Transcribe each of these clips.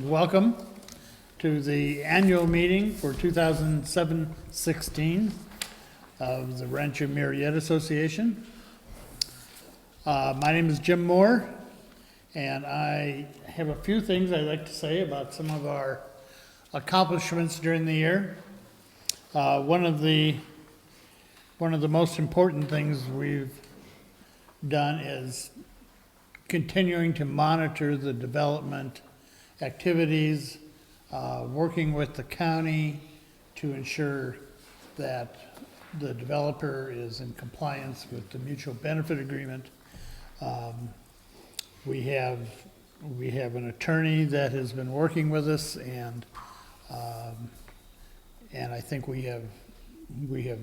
Welcome to the annual meeting for 2016 of the Rancho Murieta Association. My name is Jim Moore, and I have a few things I'd like to say about some of our accomplishments during the year. One of the most important things we've done is continuing to monitor the development activities, working with the county to ensure that the developer is in compliance with the mutual benefit agreement. We have an attorney that has been working with us, and I think we have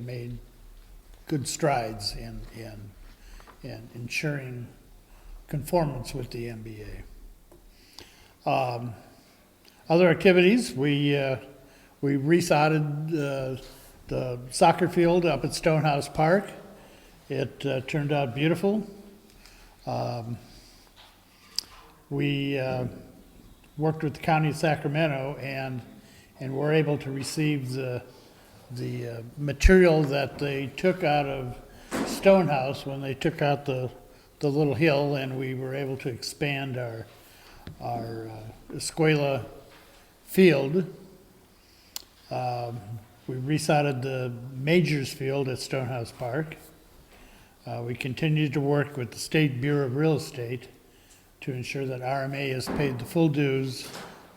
made good strides in ensuring conformance with the MBA. Other activities, we resodded the soccer field up at Stonehouse Park. It turned out beautiful. We worked with the County of Sacramento and were able to receive the material that they took out of Stonehouse when they took out the little hill, and we were able to expand our Escuela field. We resodded the Majors field at Stonehouse Park. We continued to work with the State Bureau of Real Estate to ensure that RMA has paid the full dues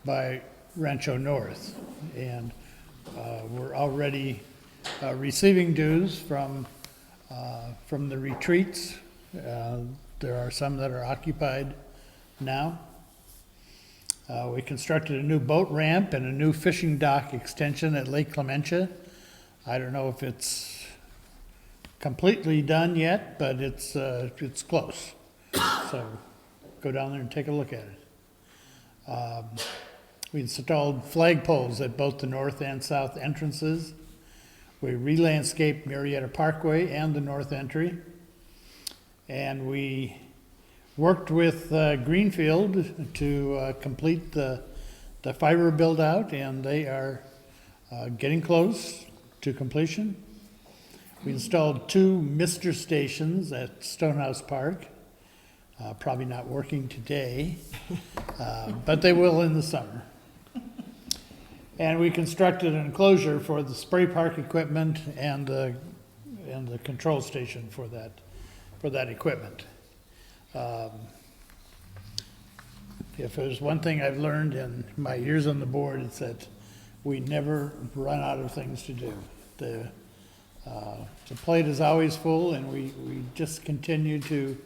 by Rancho North. And we're already receiving dues from the retreats. There are some that are occupied now. We constructed a new boat ramp and a new fishing dock extension at Lake Clementia. I don't know if it's completely done yet, but it's close. So go down there and take a look at it. We installed flagpoles at both the north and south entrances. We re-landscaped Murieta Parkway and the north entry. And we worked with Greenfield to complete the fiber build out, and they are getting close to completion. We installed 2 mister stations at Stonehouse Park, probably not working today, but they will in the summer. And we constructed an enclosure for the spray park equipment and the control station for that equipment. If there's one thing I've learned in my years on the board, it's that we never run out of things to do. The plate is always full, and we just continue to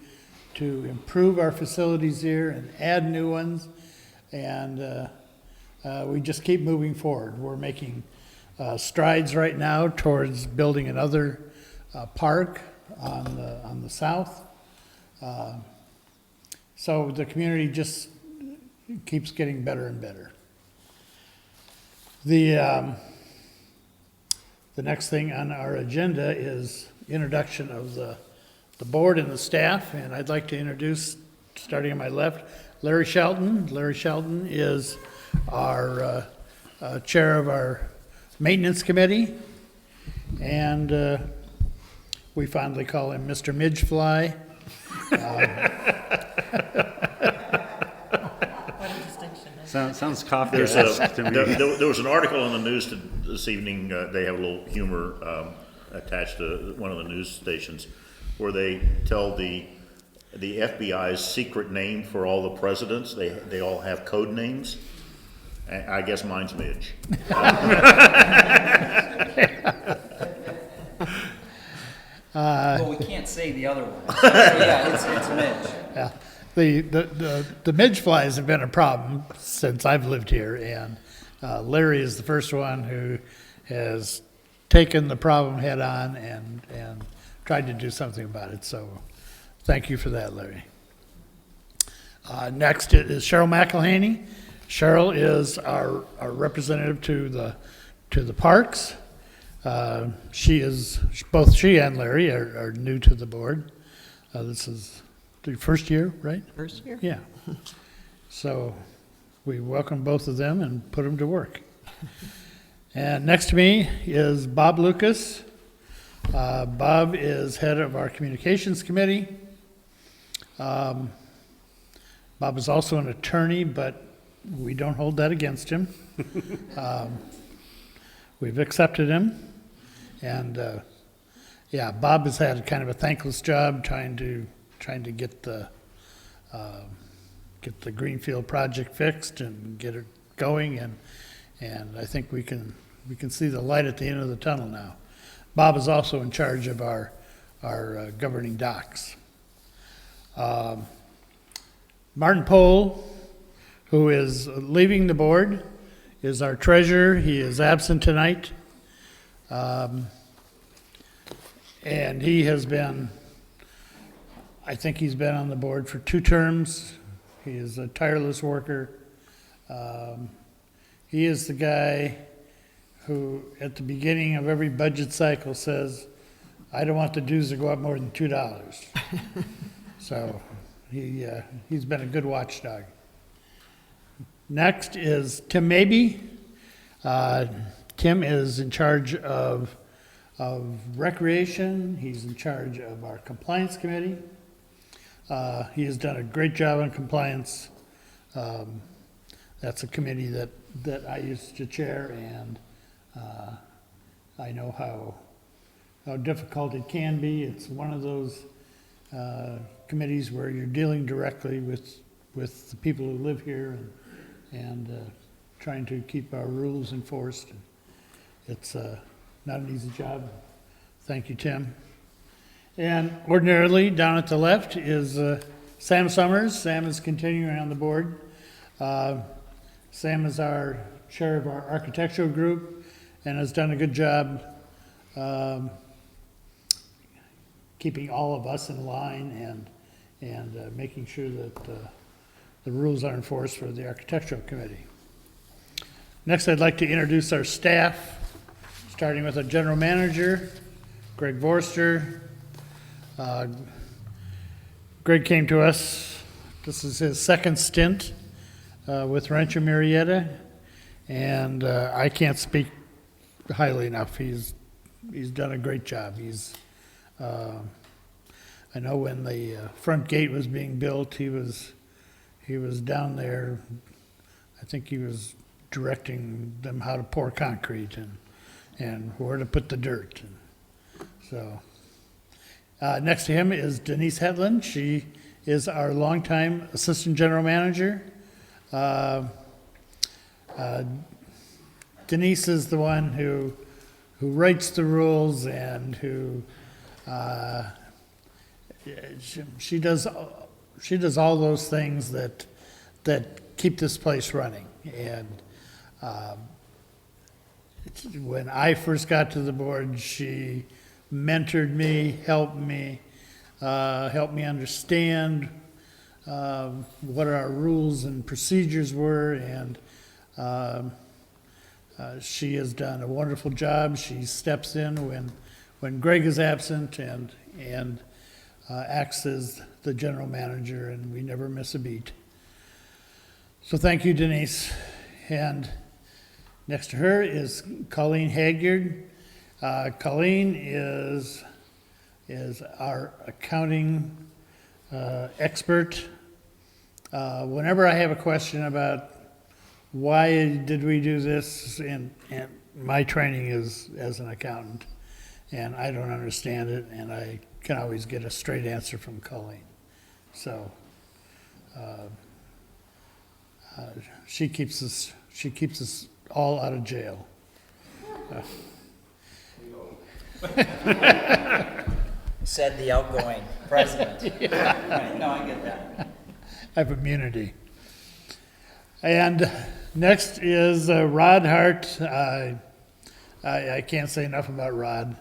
improve our facilities here and add new ones, and we just keep moving forward. We're making strides right now towards building another park on the south. So the community just keeps getting better and better. The next thing on our agenda is introduction of the board and the staff, and I'd like to introduce, starting on my left, Larry Shelton. Larry Shelton is our chair of our maintenance committee, and we fondly call him Mr. Midgefly. What a distinction. Sounds coffee. There to was an article in the news this evening. They have a little humor attached to one of the news stations, where they tell the FBI's secret name for all the presidents. They all have code names. I guess mine's Midge. Well, we can't say the other one. So yeah, it's Midge. Yeah, the midge flies have been a problem since I've lived here, and Larry is the first one who has taken the problem head on and tried to do something about it. So, thank you for that, Larry. Next is Cheryl McElhaney. Cheryl is our representative to the parks. Both she and Larry are new to the board. This is the first year, right? First year? Yeah. So we welcome both of them and put them to work. And next to me is Bob Lucas. Bob is head of our communications committee. Bob is also an attorney, but we don't hold that against him. We've accepted him. And yeah, Bob has had kind of a thankless job trying to get the Greenfield project fixed and get it going, and I think we can see the light at the end of the tunnel now. Bob is also in charge of our governing docs. Martin Pohl, who is leaving the board, is our treasurer. He is absent tonight. And he has been, I think he's been on the board for 2 terms. He is a tireless worker. He is the guy who, at the beginning of every budget cycle, says, I don't want the dues to go up more than $2. So he's been a good watchdog. Next is Tim Mabey. Tim is in charge of recreation. He's in charge of our compliance committee. He has done a great job on compliance. That's a committee that I used to chair, and I know how difficult it can be. It's one of those committees where you're dealing directly with the people who live here and trying to keep our rules enforced. It's not an easy job. Thank you, Tim. And ordinarily, down at the left is Sam Summers. Sam is continuing on the board. Sam is our chair of our architectural group and has done a good job keeping all of us in line and making sure that the rules are enforced for the architectural committee. Next, I'd like to introduce our staff, starting with our general manager, Greg Vorster. Greg came to us, this is his second stint with Rancho Murieta, and I can't speak highly enough. He's done a great job. I know when the front gate was being built, he was down there. I think he was directing them how to pour concrete and where to put the dirt. So next to him is Denise Hetland. She is our longtime assistant general manager. Denise is the one who writes the rules and who she does all those things that keep this place running. And when I first got to the board, she mentored me, helped me understand what our rules and procedures were, and she has done a wonderful job. She steps in when Greg is absent and acts as the general manager, and we never miss a beat. So thank you, Denise. And next to her is Colleen Hagyard. Colleen is our accounting expert. Whenever I have a question about why did we do this, and my training is as an accountant, and I don't understand it, and I can always get a straight answer from Colleen. So she keeps us all out of jail. Said the outgoing president. Right, no, I get that. I have immunity. And next is Rod Hart. I can't say enough about Rod.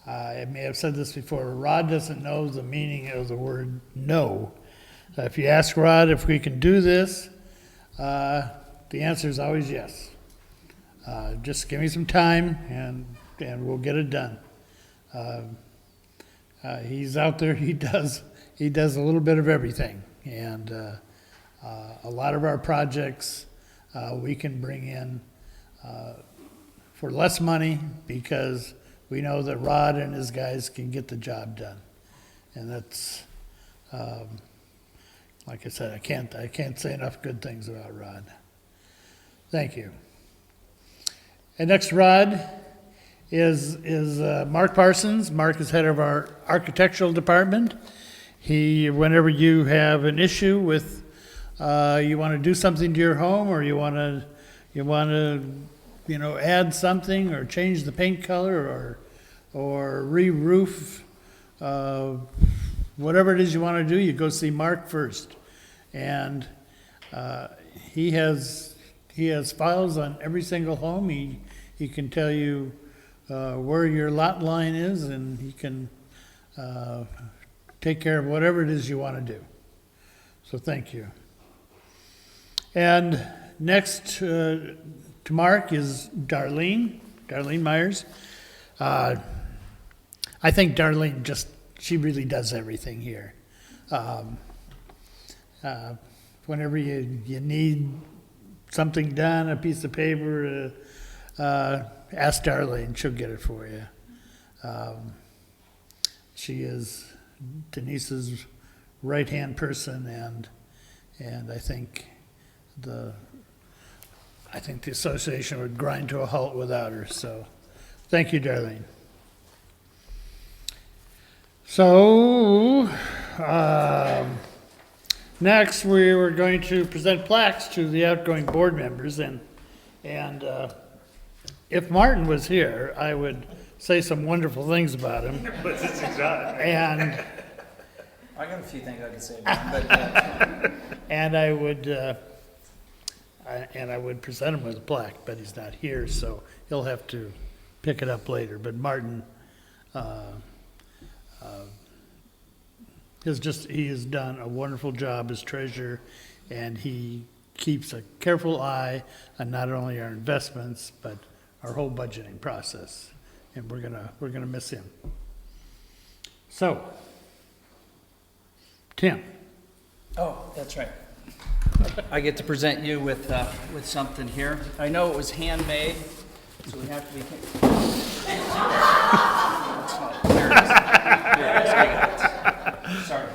I may have said this before. Rod doesn't know the meaning of the word no. If you ask Rod if we can do this, the answer is always yes. Just give me some time and we'll get it done. He's out there. He does a little bit of everything, and A lot of our projects, we can bring in for less money because we know that Rod and his guys can get the job done. And that's, like I said, I can't say enough good things about Rod. Thank you. And next, Rod, is Mark Parsons. Mark is head of our architectural department. Whenever you have an issue with, you want to do something to your home, or you want to, add something or change the paint color or re-roof, whatever it is you want to do, you go see Mark first. And he has files on every single home. He can tell you where your lot line is, and he can take care of whatever it is you want to do. So thank you. And next to Mark is Darlene Myers. I think Darlene she really does everything here. Whenever you need something done, a piece of paper, ask Darlene, she'll get it for you. She is Denise's right-hand person, and I think the association would grind to a halt without her. So, thank you, Darlene. So, next we were going to present plaques to the outgoing board members, and if Martin was here, I would say some wonderful things about him. But it's exotic. And I got a few things I could say about him, but and I would present him with a plaque, but he's not here, so he'll have to pick it up later. But Martin he has done a wonderful job as treasurer, and he keeps a careful eye on not only our investments but our whole budgeting process, and we're gonna miss him. So, Tim. oh, that's right. I get to present you with something here. I know it was handmade, so we have to be. There it is. Here, I got it. Sorry.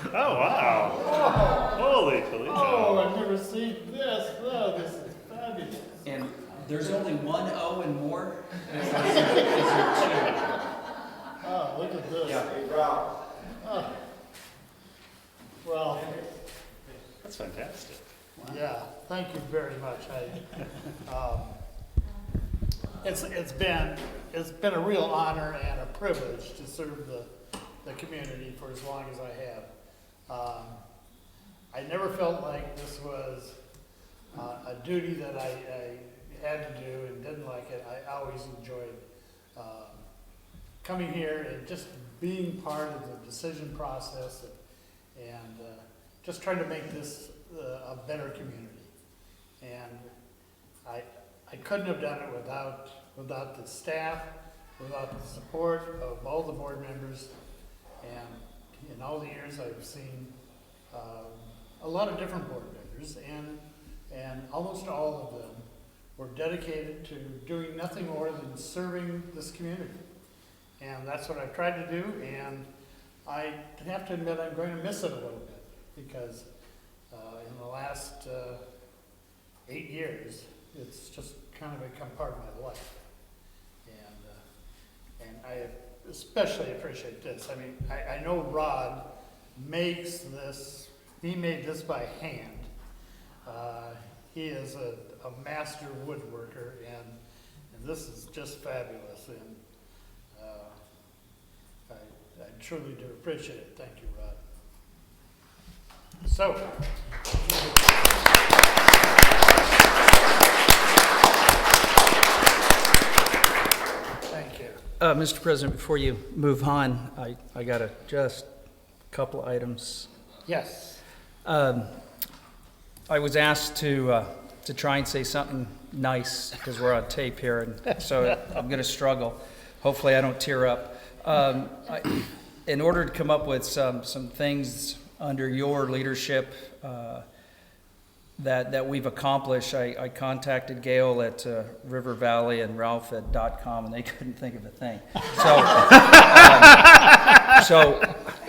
Oh, wow. Holy Toledo. Oh, I've never seen this. Oh, this is fabulous. And there's only one O and more. Oh, look at this. Yeah. Oh. Well, That's fantastic. yeah, thank you very much. It's been a real honor and a privilege to serve the community for as long as I have. I never felt like this was a duty that I had to do and didn't like it. I always enjoyed coming here and just being part of the decision process and just trying to make this a better community. And I couldn't have done it without the staff, without the support of all the board members. And in all the years I've seen a lot of different board members, and almost all of them were dedicated to doing nothing more than serving this community. And that's what I've tried to do, and I have to admit I'm going to miss it a little bit, because in the last 8 years, it's just kind of become part of my life. And I especially appreciate this. I mean, I know Rod makes this, he made this by hand. He is a master woodworker, and this is just fabulous. And I truly do appreciate it. Thank you, Rod. So, thank you. Mr. President, before you move on, I got just a couple of items. Yes. I was asked to try and say something nice because we're on tape here, and so I'm going to struggle. Hopefully, I don't tear up. In order to come up with some things under your leadership, that we've accomplished. I contacted Gail at River Valley and Ralph at .com, and they couldn't think of a thing. So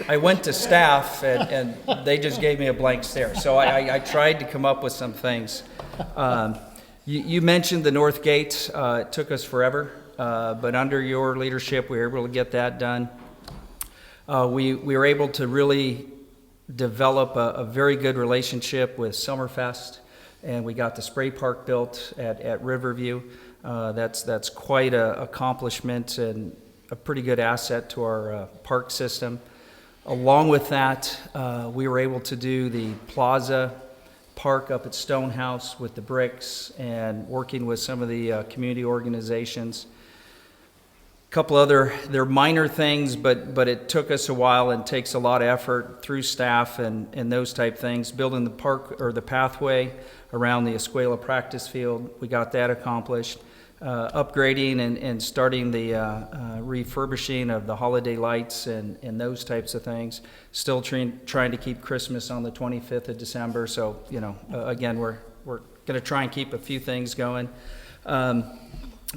I went to staff, and they just gave me a blank stare. So I tried to come up with some things. You mentioned the North Gate. It took us forever, but under your leadership, we were able to get that done. We were able to really develop a very good relationship with Summerfest, and we got the spray park built at Riverview. That's quite an accomplishment and a pretty good asset to our park system. Along with that, we were able to do the Plaza Park up at Stonehouse with the bricks and working with some of the community organizations. Couple other, they're minor things, but it took us a while and takes a lot of effort through staff and those type things. Building the park or the pathway around the Escuela practice field, we got that accomplished. Upgrading and starting the refurbishing of the holiday lights and those types of things. Still trying to keep Christmas on the 25th of December. So, again, we're going to try and keep a few things going.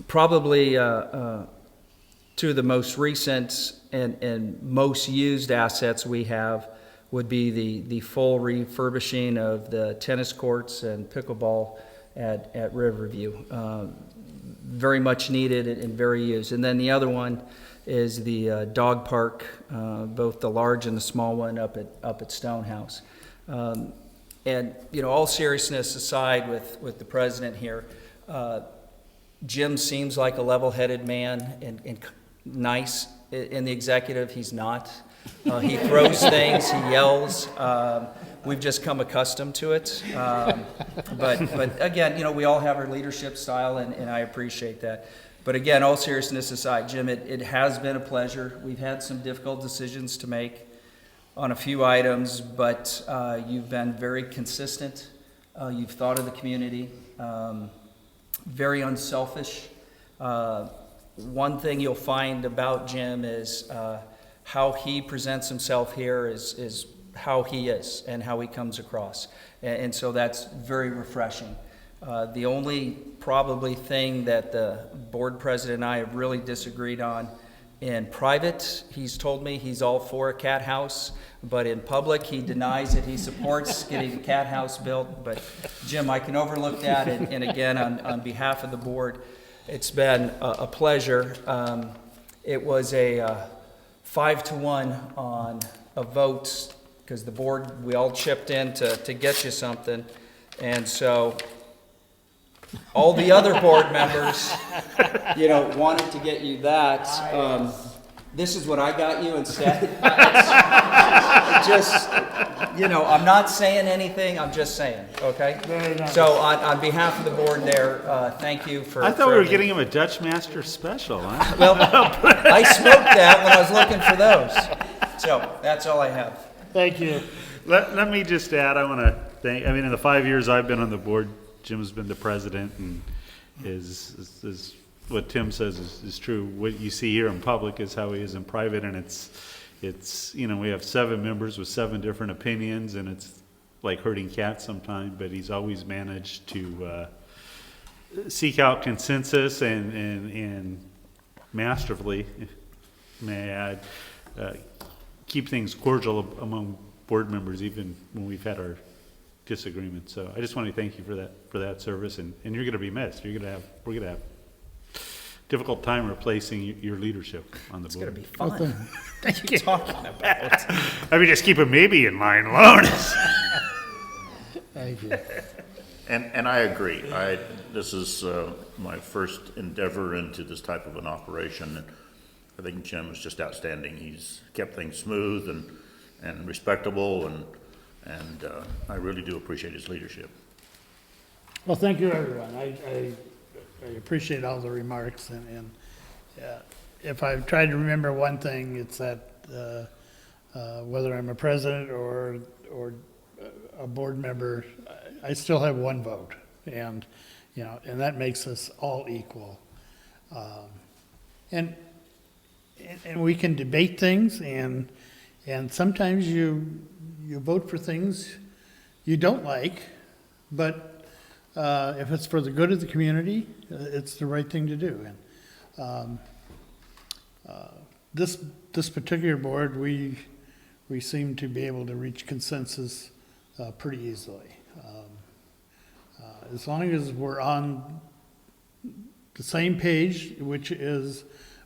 Probably two of the most recent and most used assets we have would be the full refurbishing of the tennis courts and pickleball at Riverview. Very much needed and very used. And then the other one is the dog park, both the large and the small one up at Stonehouse. And all seriousness aside with the president here, Jim seems like a level-headed man and nice. In the executive, he's not. He throws things, he yells. We've just come accustomed to it. But again, we all have our leadership style, and I appreciate that. But again, all seriousness aside, Jim, it has been a pleasure. We've had some difficult decisions to make on a few items, but you've been very consistent. You've thought of the community, very unselfish. One thing you'll find about Jim is how he presents himself here is how he is and how he comes across. And so that's very refreshing. The only probably thing that the board president and I have really disagreed on in private, he's told me he's all for a cat house, but in public he denies that he supports getting a cat house built. But Jim, I can overlook that, and again, on behalf of the board, it's been a pleasure. It was a 5-1 on a vote because the board, we all chipped in to get you something. And so all the other board members, wanted to get you that. This is what I got you instead. I'm not saying anything, I'm just saying, okay? Very nice. So on behalf of the board there, thank you for... I thought we were getting him a Dutch Master special, huh? Well, I smoked that when I was looking for those. So that's all I have. Thank you. Let me just add, I want to thank, in the 5 years I've been on the board, Jim's been the president, and is what Tim says is true. What you see here in public is how he is in private, and it's we have 7 members with 7 different opinions, and it's like herding cats sometimes, but he's always managed to seek out consensus and masterfully, may I add, keep things cordial among board members even when we've had our disagreements. So I just want to thank you for that service, and you're going to be missed. We're going to have difficult time replacing your leadership on the It's board. going to be fun. What are you talking about? Just keep a maybe in mind alone. Thank you. And I agree. This is my first endeavor into this type of an operation, and I think Jim is just outstanding. He's kept things smooth and respectable, and I really do appreciate his leadership. Well, thank you, everyone. I appreciate all the remarks, and if I've tried to remember one thing, it's that whether I'm a president or a board member, I still have one vote, and that makes us all equal. And we can debate things, and sometimes you vote for things you don't like, but if it's for the good of the community, it's the right thing to do. And this particular board, we seem to be able to reach consensus pretty easily. As long as we're on the same page, which is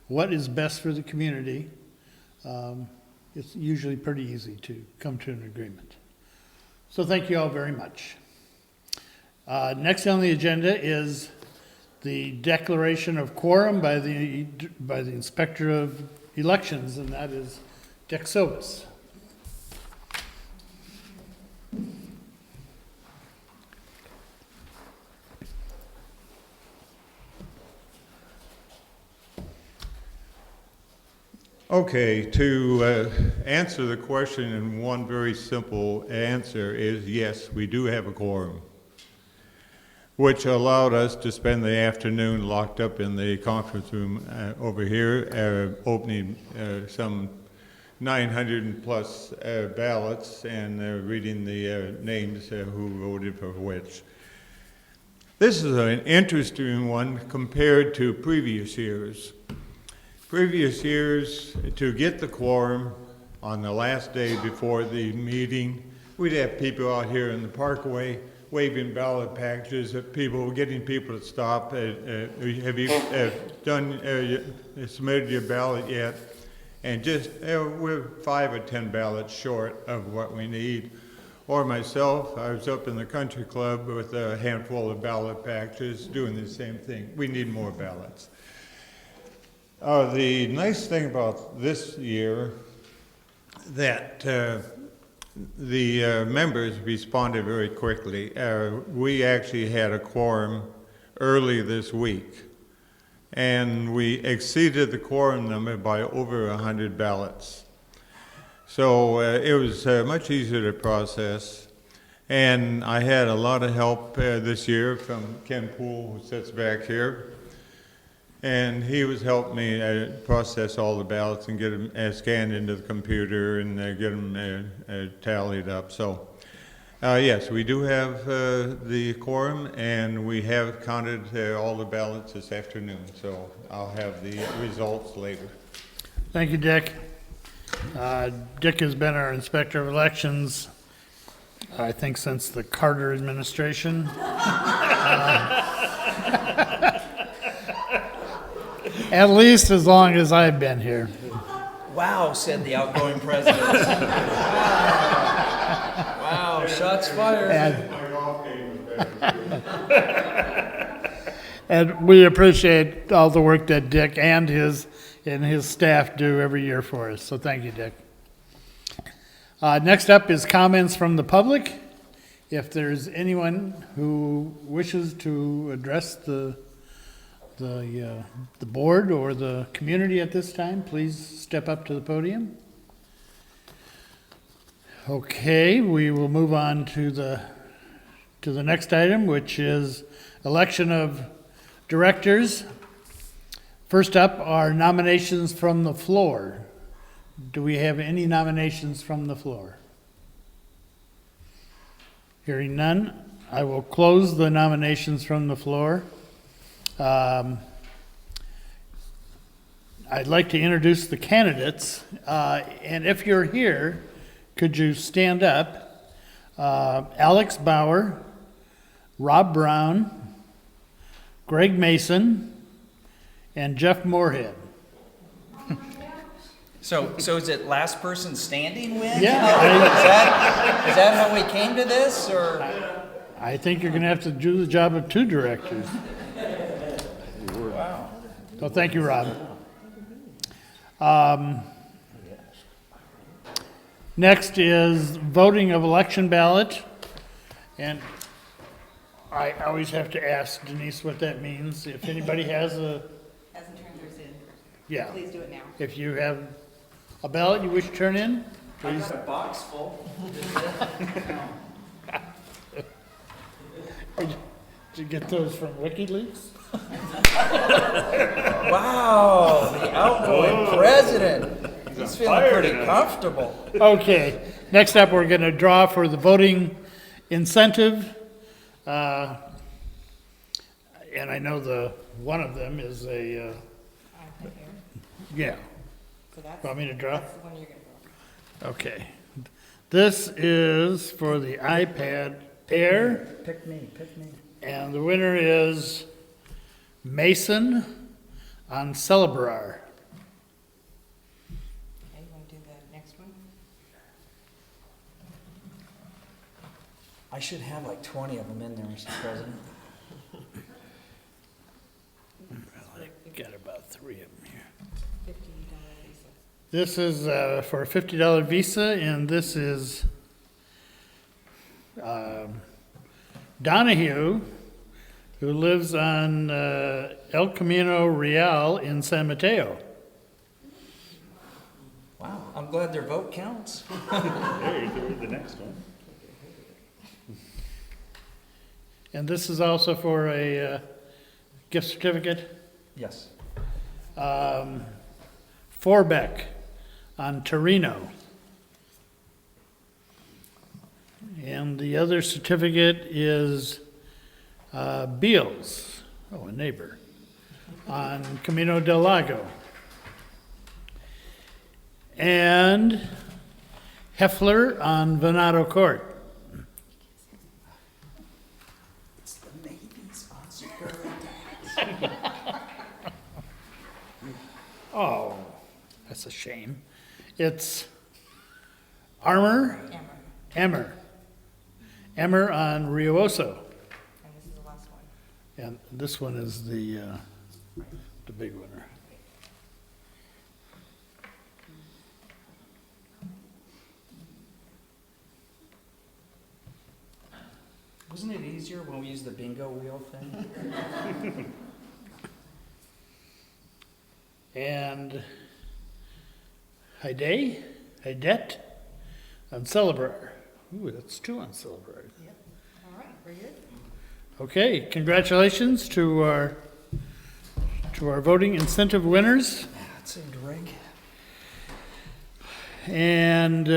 what is best for the community, it's usually pretty easy to come to an agreement. So thank you all very much. Next on the agenda is the declaration of quorum by the Inspector of Elections, and that is Dick Silvas. Okay, to answer the question in one very simple answer is yes, we do have a quorum, which allowed us to spend the afternoon locked up in the conference room over here, opening some 900 plus ballots and reading the names who voted for which. This is an interesting one compared to previous years. Previous years, to get the quorum on the last day before the meeting, we'd have people out here in the parkway waving ballot packages at people, getting people to stop. Have you submitted your ballot yet? And just, we're 5 or 10 ballots short of what we need. Or myself, I was up in the country club with a handful of ballot packages doing the same thing. We need more ballots. The nice thing about this year that the members responded very quickly. We actually had a quorum early this week, and we exceeded the quorum number by over 100 ballots. So it was much easier to process, and I had a lot of help this year from Ken Poole, who sits back here. And he was helping me process all the ballots and get them scanned into the computer and get them tallied up. So, yes, we do have the quorum, and we have counted all the ballots this afternoon. So I'll have the results later. Thank you, Dick. Dick has been our Inspector of Elections, I think, since the Carter administration. At least as long as I've been here. Wow, said the outgoing president. Wow, shots fired. And we appreciate all the work that Dick and his staff do every year for us. So thank you, Dick. Next up is comments from the public. If there's anyone who wishes to address the board or the community at this time, please step up to the podium. Okay, we will move on to the next item, which is election of directors. First up are nominations from the floor. Do we have any nominations from the floor? Hearing none, I will close the nominations from the floor. I'd like to introduce the candidates, and if you're here, could you stand up? Alex Bauer, Rob Brown, Greg Mason, and Jeff Moorhead. So is it last person standing win? Yeah, Is that how we came to this, or? I think you're going to have to do the job of 2 directors. Wow. So thank you, Rob. Next is voting of election ballot. And I always have to ask Denise what that means. If anybody has Hasn't turned theirs in. yeah, Please do it now. if you have a ballot you wish to turn in, please. I got a box full. Did you get those from WikiLeaks? Wow, the outgoing president. He's feeling pretty comfortable. Okay, next up, we're going to draw for the voting incentive And I know one of them is a, iPad Air. yeah, So that's, want me to draw? that's the one you're gonna draw. Okay. This is for the iPad Air, Pick me, pick me. and the winner is Mason on Celebrar. Okay, you wanna do the next one? I should have like 20 of them in there, Mr. President. I got about 3 of them here. $50 Visa. This is for a $50 Visa, and this is Donahue, who lives on El Camino Real in San Mateo. Wow, I'm glad their vote counts. There, you can read the next one. And this is also for a gift certificate. Yes. Forbeck on Torino. And the other certificate is Beals, a neighbor, on Camino del Lago. And Heffler on Venado Court. It's the Navy's on security. Oh, that's a shame. It's Emmer on Rio Oso. And this is the last one. And this one is the big winner. Wasn't it easier when we used the bingo wheel thing? And Hydet on Celebrar. Ooh, that's 2 on Celebrar. All right, very good. Okay, congratulations to our voting incentive winners. Yeah, it seemed rigged. And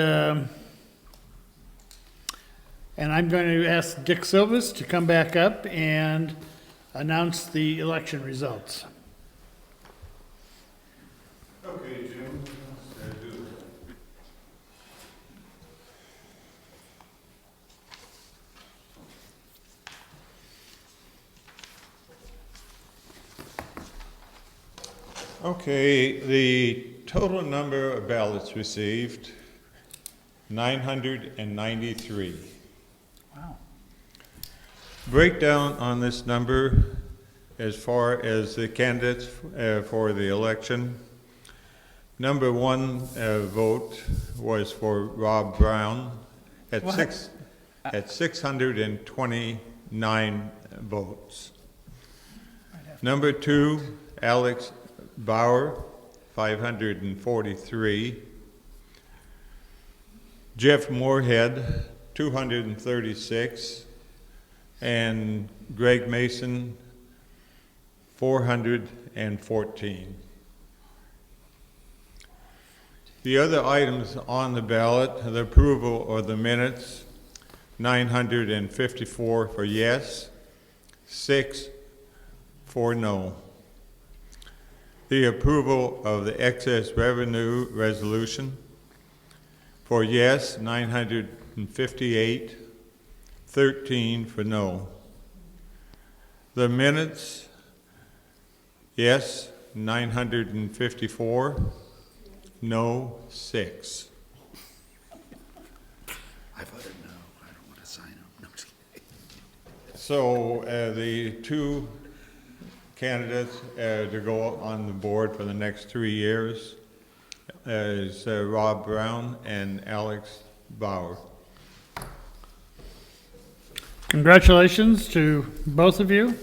I'm going to ask Dick Silvas to come back up and announce the election results. Okay, Jim. Okay, the total number of ballots received, 993. Wow. Breakdown on this number as far as the candidates for the election. Number 1 vote was for Rob Brown at What? at 629 votes. Number 2, Alex Bauer, 543. Jeff Moorhead, 236. And Greg Mason, 414. The other items on the ballot, the approval of the minutes, 954 for yes, 6 for no. The approval of the excess revenue resolution, for yes, 958, 13 for no. The minutes, yes, 954, no, 6. I voted no. I don't want to sign them. No, I'm just kidding. So the 2 candidates to go on the board for the next 3 years is Rob Brown and Alex Bauer. Congratulations to both of you.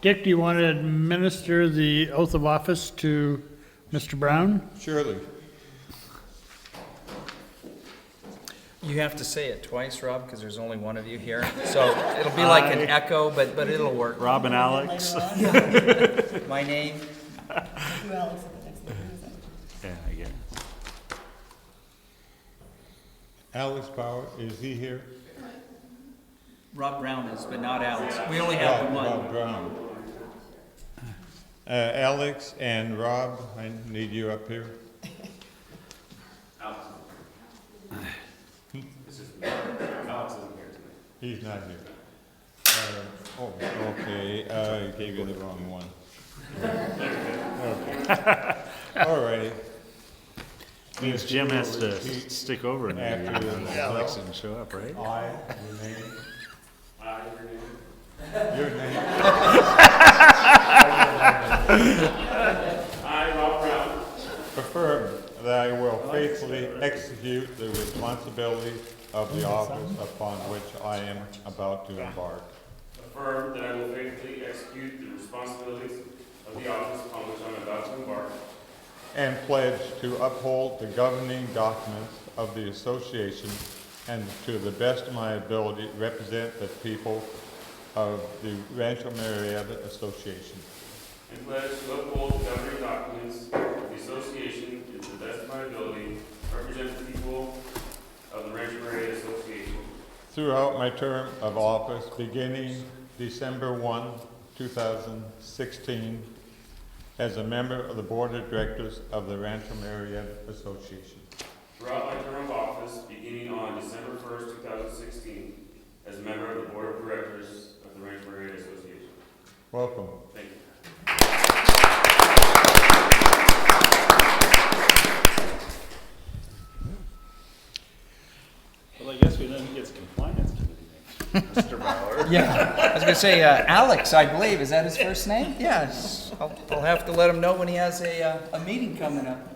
Dick, do you want to administer the oath of office to Mr. Brown? Surely. You have to say it twice, Rob, because there's only one of you here. So it'll be like an echo, but it'll work. Rob and Alex. My name, Do Alex at the next meeting, is that what Yeah, I get it. Alex Bauer, is he here? Rob Brown is, but not Alex. We only have the one. Rob Brown. Alex and Rob, I need you up here. He's not here. Okay, I gave you the wrong one. Okay. All righty. Means Jim has to stick over and After Alex didn't show up, right? I, your name? Your name? I, Rob Brown, Affirm that I will faithfully execute the responsibilities of the office upon which I am about to embark, affirm that I will faithfully execute the responsibilities of the office upon which I am about to embark, and pledge to uphold the governing documents of the association and to the best of my ability represent the people of the Rancho Murieta Association. and pledge to uphold the governing documents of the association and to the best of my ability represent the people of the Rancho Murieta Association Throughout my term of office, beginning December 1, 2016, as a member of the Board of Directors of the Rancho Murieta Association. throughout my term of office, beginning on December 1st, 2016, as a member of the Board of Directors of the Rancho Murieta Association. Welcome. Thank you. Well, I guess we didn't get compliance committee next, Mr. Bauer. Yeah, I was gonna say, Alex, I believe, is that his first name? Yes. I'll have to let him know when he has a meeting coming up.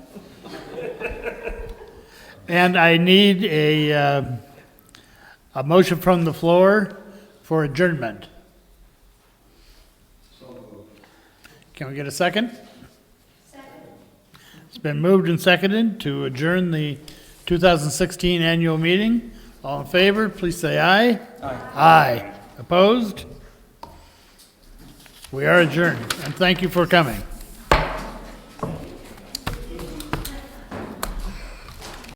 And I need a motion from the floor for adjournment. Can we get a second? Second. It's been moved and seconded to adjourn the 2016 annual meeting. All in favor, please say aye. Aye. Aye. Opposed? We are adjourned, and thank you for coming.